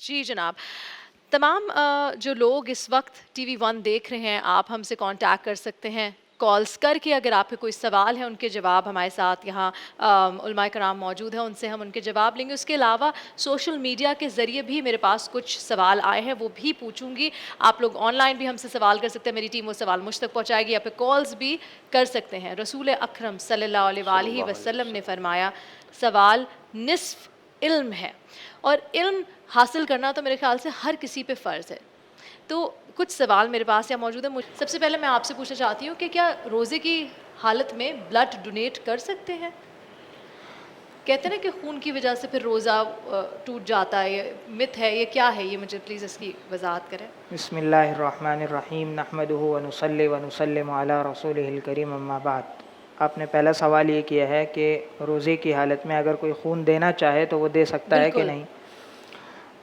جی جناب، تمام جو لوگ اس وقت ٹی وی ون دیکھ رہے ہیں، آپ ہم سے کانٹیکٹ کر سکتے ہیں کالز کر کے. اگر آپ کے کوئی سوال ہے ان کے جواب ہمارے ساتھ یہاں علماء کرام موجود ہیں، ان سے ہم ان کے جواب لیں گے. اس کے علاوہ سوشل میڈیا کے ذریعے بھی میرے پاس کچھ سوال آئے ہیں، وہ بھی پوچھوں گی. آپ لوگ آن لائن بھی ہم سے سوال کر سکتے ہیں، میری ٹیم وہ سوال مجھ تک پہنچائے گی، یا پھر کالز بھی کر سکتے ہیں. رسول اکرم صلی اللہ علیہ وآلہ وسلم نے فرمایا سوال نصف علم ہے، اور علم حاصل کرنا تو میرے خیال سے ہر کسی پہ فرض ہے. تو کچھ سوال میرے پاس یہاں موجود ہیں. سب سے پہلے میں آپ سے پوچھنا چاہتی ہوں کہ کیا روزے کی حالت میں بلڈ ڈونیٹ کر سکتے ہیں؟ کہتے ہیں نا کہ خون کی وجہ سے پھر روزہ ٹوٹ جاتا ہے، یہ مت ہے، یہ کیا ہے؟ یہ مجھے پلیز اس کی وضاحت کریں. بسم اللہ الرحمن الرحیم نحمدہ ونصلی ونسلم علی رسولہ الکریم اما بعد. آپ نے پہلا سوال یہ کیا ہے کہ روزے کی حالت میں اگر کوئی خون دینا چاہے تو وہ دے سکتا ہے کہ بالکل. نہیں.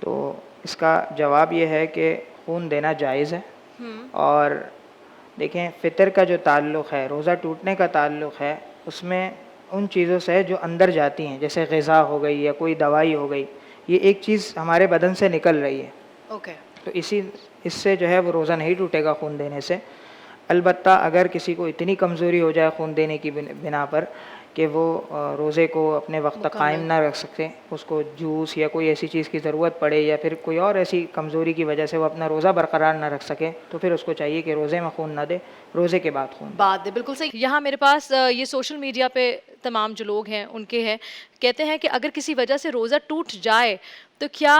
تو اس کا جواب یہ ہے کہ خون دینا جائز ہے. اور دیکھیں، فطر کا جو تعلق ہے، روزہ ٹوٹنے کا تعلق ہے، اس میں ان چیزوں سے جو اندر جاتی ہیں، جیسے غذا ہو گئی یا کوئی دوائی ہو گئی، یہ ایک چیز ہمارے بدن سے نکل رہی ہے. اوکے. تو اس سے جو ہے وہ روزہ نہیں ٹوٹے گا خون دینے سے. البتہ اگر کسی کو اتنی کمزوری ہو جائے خون دینے کی بنا پر کہ وہ روزے کو اپنے وقت تک قائم نہ رکھ سکتے، اس کو جوس یا کوئی ایسی چیز کی ضرورت پڑے، یا پھر کوئی اور ایسی کمزوری کی وجہ سے وہ اپنا روزہ برقرار نہ رکھ سکے، تو پھر اس کو چاہیے کہ روزے میں خون نہ دے، روزے کے بعد خون دے. بات ہے بالکل صحیح. یہاں میرے پاس یہ سوشل میڈیا پہ تمام جو لوگ ہیں ان کے ہیں، کہتے ہیں کہ اگر کسی وجہ سے روزہ ٹوٹ جائے تو کیا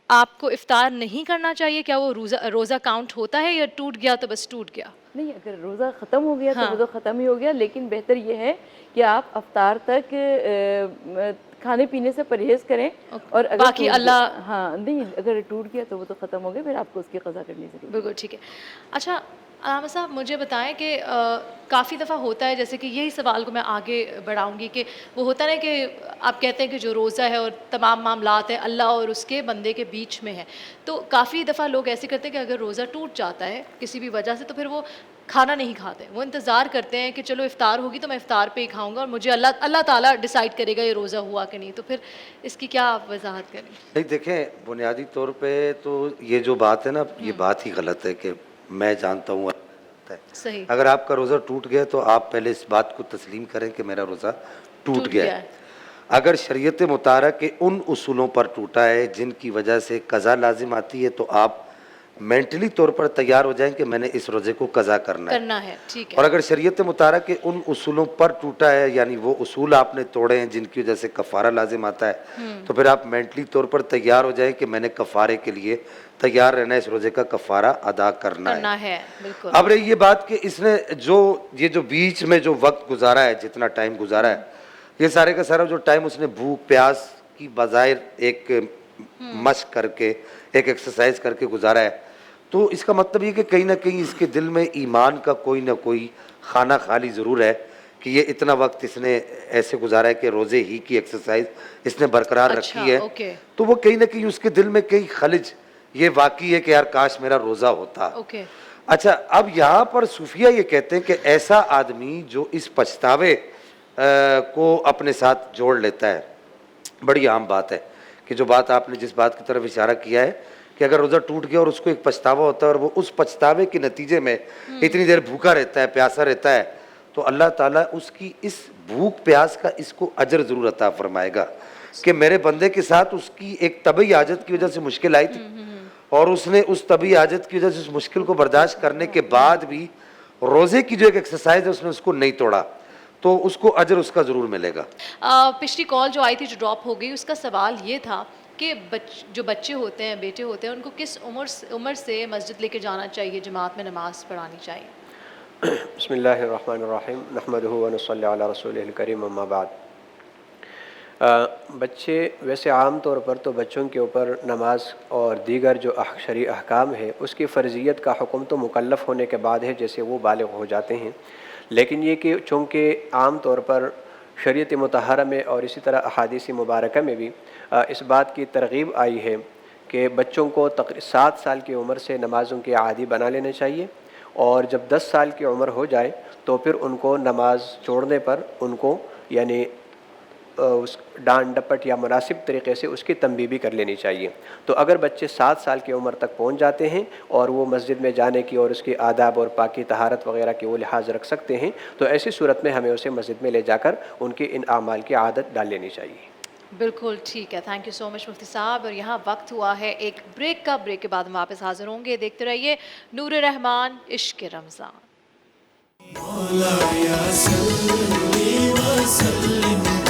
آپ کو افطار نہیں کرنا چاہیے؟ کیا وہ روزہ کاؤنٹ ہوتا ہے، یا ٹوٹ گیا تو بس ٹوٹ گیا؟ نہیں، اگر روزہ ختم ہو گیا تو وہ تو ختم ہی ہو گیا، لیکن بہتر یہ ہے کہ آپ افطار تک کھانے پینے سے پرہیز کریں. اور اگر باقی اللہ نہیں، اگر ٹوٹ گیا تو وہ تو ختم ہو گیا، پھر آپ کو اس کی قضا کرنی ضروری ہے. بالکل ٹھیک ہے. اچھا علامہ صاحب، مجھے بتائیں کہ کافی دفعہ ہوتا ہے، جیسے کہ یہی سوال کو میں آگے بڑھاؤں گی، کہ وہ ہوتا ہے نا کہ آپ کہتے ہیں کہ جو روزہ ہے اور تمام معاملات ہیں اللہ اور اس کے بندے کے بیچ میں ہے. تو کافی دفعہ لوگ ایسے کرتے ہیں کہ اگر روزہ ٹوٹ جاتا ہے کسی بھی وجہ سے تو پھر وہ کھانا نہیں کھاتے، وہ انتظار کرتے ہیں کہ چلو افطار ہوگی تو میں افطار پہ ہی کھاؤں گا، اور مجھے اللہ تعالیٰ ڈیسائیڈ کرے گا یہ روزہ ہوا کہ نہیں. تو پھر اس کی کیا آپ وضاحت کریں؟ نہیں، دیکھیں، بنیادی طور پہ تو یہ جو بات ہے نا، یہ بات ہی غلط ہے کہ میں جانتا ہوں. صحیح. اگر آپ کا روزہ ٹوٹ گیا تو آپ پہلے اس بات کو تسلیم کریں کہ میرا روزہ ٹوٹ گیا ہے. اگر شریعت مطالعہ کے ان اصولوں پر ٹوٹا ہے جن کی وجہ سے قضا لازم آتی ہے، تو آپ مینٹلی طور پر تیار ہو جائیں کہ میں نے اس روزے کو قضا کرنا ہے. ٹھیک ہے. اور اگر شریعت مطالعہ کے ان اصولوں پر ٹوٹا ہے، یعنی وہ اصول آپ نے توڑے ہیں جن کی وجہ سے کفارہ لازم آتا ہے، تو پھر آپ مینٹلی طور پر تیار ہو جائیں کہ میں نے کفارے کے لیے تیار رہنا ہے، اس روزے کا کفارہ ادا کرنا ہے. بالکل. اب رہی یہ بات کہ اس نے جو بیچ میں جو وقت گزارا ہے، جتنا ٹائم گزارا ہے، یہ سارے کا سارا جو ٹائم اس نے بھوک پیاس کی بظاہر ایک مشق کر کے، ایک ایکسرسائز کر کے گزارا ہے، تو اس کا مطلب یہ کہ کہیں نہ کہیں اس کے دل میں ایمان کا کوئی نہ کوئی خانہ خالی ضرور ہے کہ یہ اتنا وقت اس نے ایسے گزارا ہے کہ روزے ہی کی ایکسرسائز اس نے برقرار رکھی ہے. تو وہ کہیں نہ کہیں اس کے دل میں کئی خلج یہ واقعی ہے کہ یار کاش میرا روزہ ہوتا. اچھا، اب یہاں پر صوفیہ یہ کہتے ہیں کہ ایسا آدمی جو اس پچھتاوے کو اپنے ساتھ جوڑ لیتا ہے، بڑی عام بات ہے کہ جو بات آپ نے جس بات کی طرف اشارہ کیا ہے کہ اگر روزہ ٹوٹ گیا اور اس کو ایک پچھتاوا ہوتا ہے اور وہ اس پچھتاوے کے نتیجے میں اتنی دیر بھوکا رہتا ہے، پیاسا رہتا ہے، تو اللہ تعالیٰ اس کی اس بھوک پیاس کا اس کو اجر ضرور عطا فرمائے گا کہ میرے بندے کے ساتھ اس کی ایک طبعی حاجت کی وجہ سے مشکل آئی تھی، اور اس نے اس طبعی حاجت کی وجہ سے اس مشکل کو برداشت کرنے کے بعد بھی روزے کی جو ایک ایکسرسائز ہے اس نے اس کو نہیں توڑا، تو اس کو اجر اس کا ضرور ملے گا. پچھلی کال جو آئی تھی جو ڈراپ ہو گئی، اس کا سوال یہ تھا کہ جو بچے ہوتے ہیں، بیٹے ہوتے ہیں، ان کو کس عمر سے مسجد لے کے جانا چاہیے، جماعت میں نماز پڑھانی چاہیے؟ بسم اللہ الرحمن الرحیم نحمدہ ونصلی علی رسولہ الکریم اما بعد. بچے ویسے عام طور پر تو بچوں کے اوپر نماز اور دیگر جو شرعی احکام ہے اس کی فرضیت کا حکم تو مکلف ہونے کے بعد ہے، جیسے وہ بالغ ہو جاتے ہیں. لیکن یہ کہ چونکہ عام طور پر شریعت مطہرہ میں اور اسی طرح احادیث مبارکہ میں بھی اس بات کی ترغیب آئی ہے کہ بچوں کو 7 سال کی عمر سے نمازوں کے عادی بنا لینا چاہیے، اور جب 10 سال کی عمر ہو جائے تو پھر ان کو نماز چھوڑنے پر ان کو یعنی اس ڈانٹ ڈپٹ یا مناسب طریقے سے اس کی تنبیہ بھی کر لینی چاہیے. تو اگر بچے 7 سال کی عمر تک پہنچ جاتے ہیں اور وہ مسجد میں جانے کی اور اس کی آداب اور پاکی طہارت وغیرہ کی وہ لحاظ رکھ سکتے ہیں تو ایسی صورت میں ہمیں اسے مسجد میں لے جا کر ان کی ان اعمال کی عادت ڈال لینی چاہیے. بالکل ٹھیک ہے. تھینک یو سو مچ مفتی صاحب. اور یہاں وقت ہوا ہے ایک بریک کا. بریک کے بعد ہم واپس حاضر ہوں گے. دیکھتے رہیے نور رحمان عشق رمضان. مولایا صلی وسلم